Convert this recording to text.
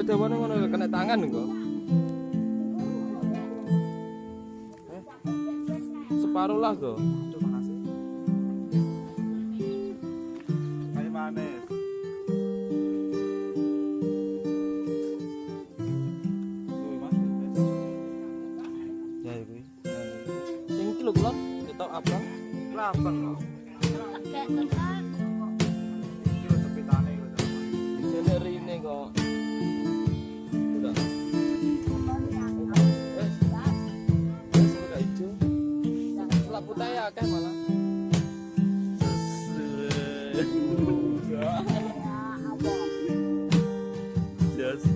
dawane ngono kena tangan kok. Separuh lah kok. Kayak manis. Ya iki. Sing iki lho kulon, ketok abang. Kelabang kok. Iki lho cepitane lho. Jene rine kok. Udah. Wes udah ijo. Selaputnya ya akeh malah. Just